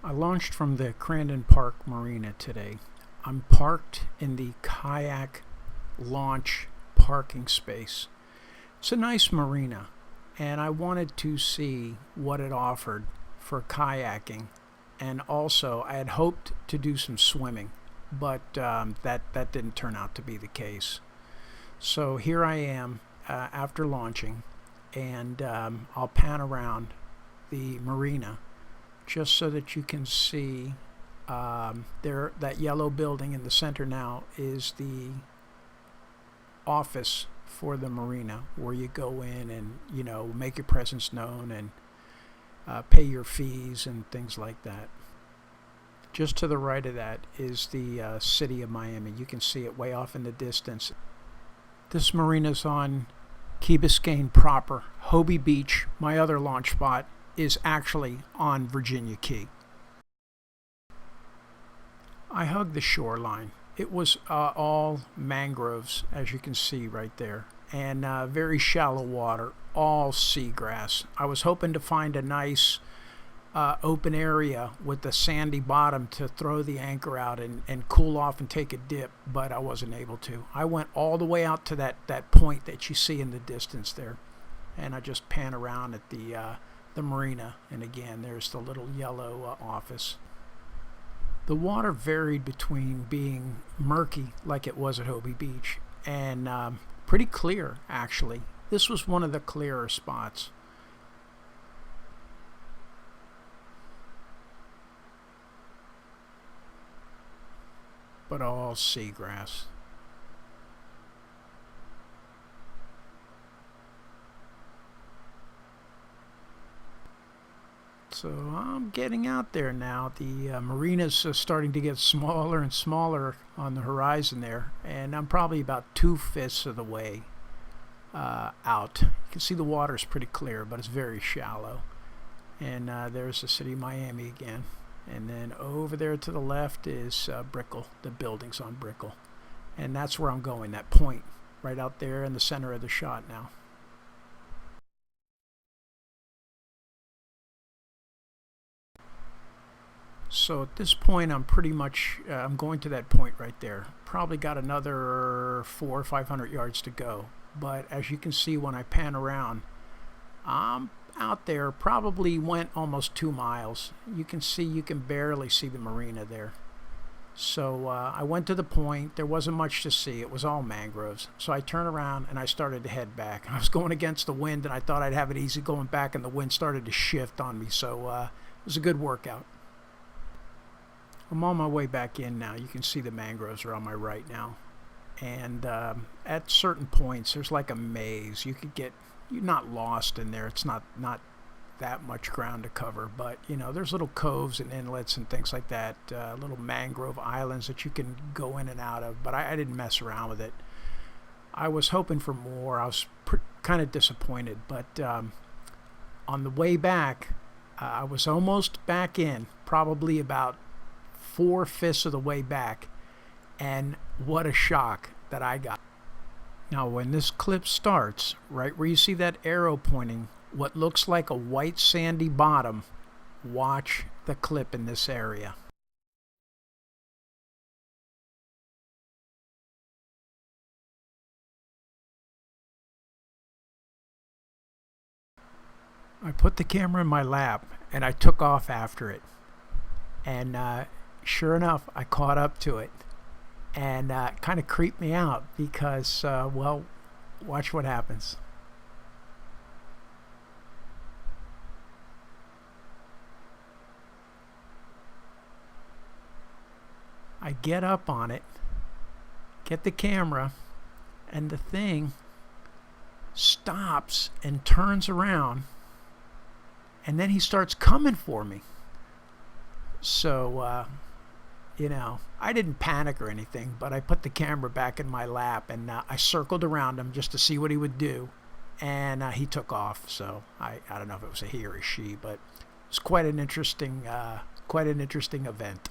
I launched from the Crandon Park Marina today. I'm parked in the kayak launch parking space. It's a nice marina, and I wanted to see what it offered for kayaking, and also I had hoped to do some swimming, but that didn't turn out to be the case. So here I am after launching, and I'll pan around the marina just so that you can see there. That yellow building in the center now is the office for the marina, where you go in and make your presence known and pay your fees and things like that. Just to the right of that is the city of Miami. You can see it way off in the distance. This marina's on Key Biscayne proper. Hobie Beach, my other launch spot, is actually on Virginia Key. I hugged the shoreline. It was all mangroves, as you can see right there, and very shallow water, all seagrass. I was hoping to find a nice open area with a sandy bottom to throw the anchor out and cool off and take a dip, but I wasn't able to. I went all the way out to that point that you see in the distance there, and I just pan around at the marina, and again there's the little yellow office. The water varied between being murky like it was at Hobie Beach and pretty clear, actually. This was one of the clearer spots. But all seagrass. So I'm getting out there now. The marina's starting to get smaller and smaller on the horizon there, and I'm probably about 2/5 of the way out. You can see the water's pretty clear, but it's very shallow. And there's the city of Miami again. And then over there to the left is Brickell, the buildings on Brickell. And that's where I'm going, that point right out there in the center of the shot now. So at this point, I'm pretty much I'm going to that point right there. Probably got another 400 or 500 yards to go. But as you can see when I pan around, I'm out there. Probably went almost 2 miles. You can barely see the marina there. So I went to the point. There wasn't much to see. It was all mangroves. So I turned around and I started to head back. I was going against the wind, and I thought I'd have it easy going back, and the wind started to shift on me. So it was a good workout. I'm on my way back in now. You can see the mangroves are on my right now. And at certain points, there's like a maze. You're not lost in there. It's not that much ground to cover. But, there's little coves and inlets and things like that. Little mangrove islands that you can go in and out of. But I didn't mess around with it. I was hoping for more. I was kind of disappointed. But on the way back, I was almost back in. Probably about 4/5 of the way back, and what a shock that I got. Now when this clip starts, right where you see that arrow pointing what looks like a white sandy bottom, watch the clip in this area. I put the camera in my lap and I took off after it, and sure enough, I caught up to it, and kind of creeped me out because, well, watch what happens. I get up on it, get the camera, and the thing stops and turns around, and then he starts coming for me. So, I didn't panic or anything, but I put the camera back in my lap, and I circled around him just to see what he would do, and he took off. So I don't know if it was a he or a she, but it was quite an interesting event.